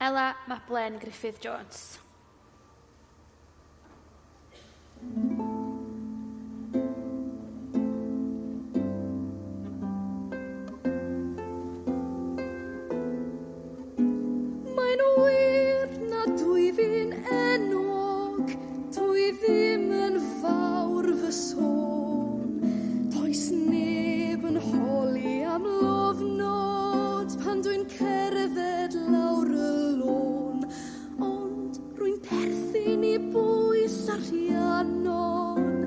Ella Maplen Griffith Jones. Mae'n wir na dwi fi'n enwog, dwi ddim yn fawr fy sôn. Does neb yn holi am lofnod pan dwi'n cerdded lawr y lôn. Ond rwy'n perthyn I bwys a Rhiannon,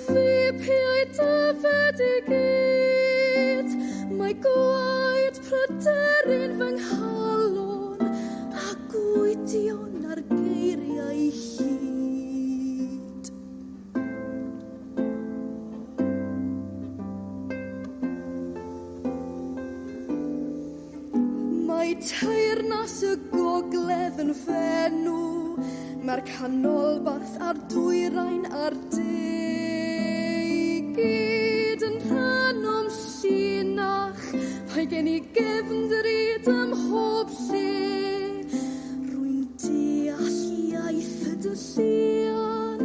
fi piau dyfed I gyd. Mae gwaed pryderyn fy nghalon a gwydion ar geiriau hyd. Mae teyrnas y gogledd yn fenw, mae'r canolbarth a'r dwyrain a'r de I gyd yn rhan o'm llinach. Mae gen I gefndryd ym mhob lle. Rwy'n deall iaith y dylluan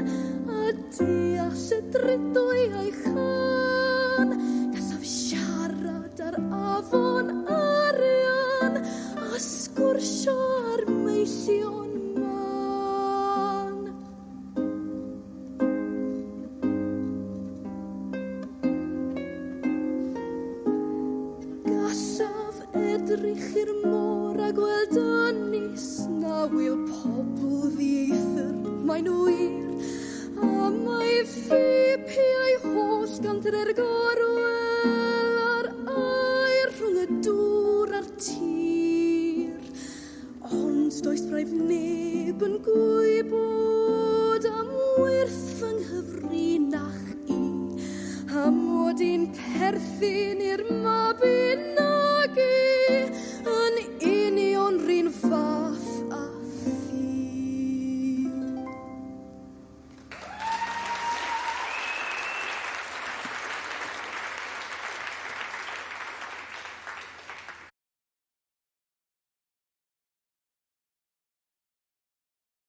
a deall y drydwy a'i chan. Gallaf siarad ar afon arian a sgwrsio ar meillion man. Gallaf edrych i'r môr a gweld ynys na wyl pobl ddieithr. Mae'n wir a mae fi piau holl ganter gorwel ar air rhwng y dŵr a'r tir. Ond does braidd neb yn gwybod am wyrth fy nghyfrinach I, am mod i'n perthyn i'r mabyn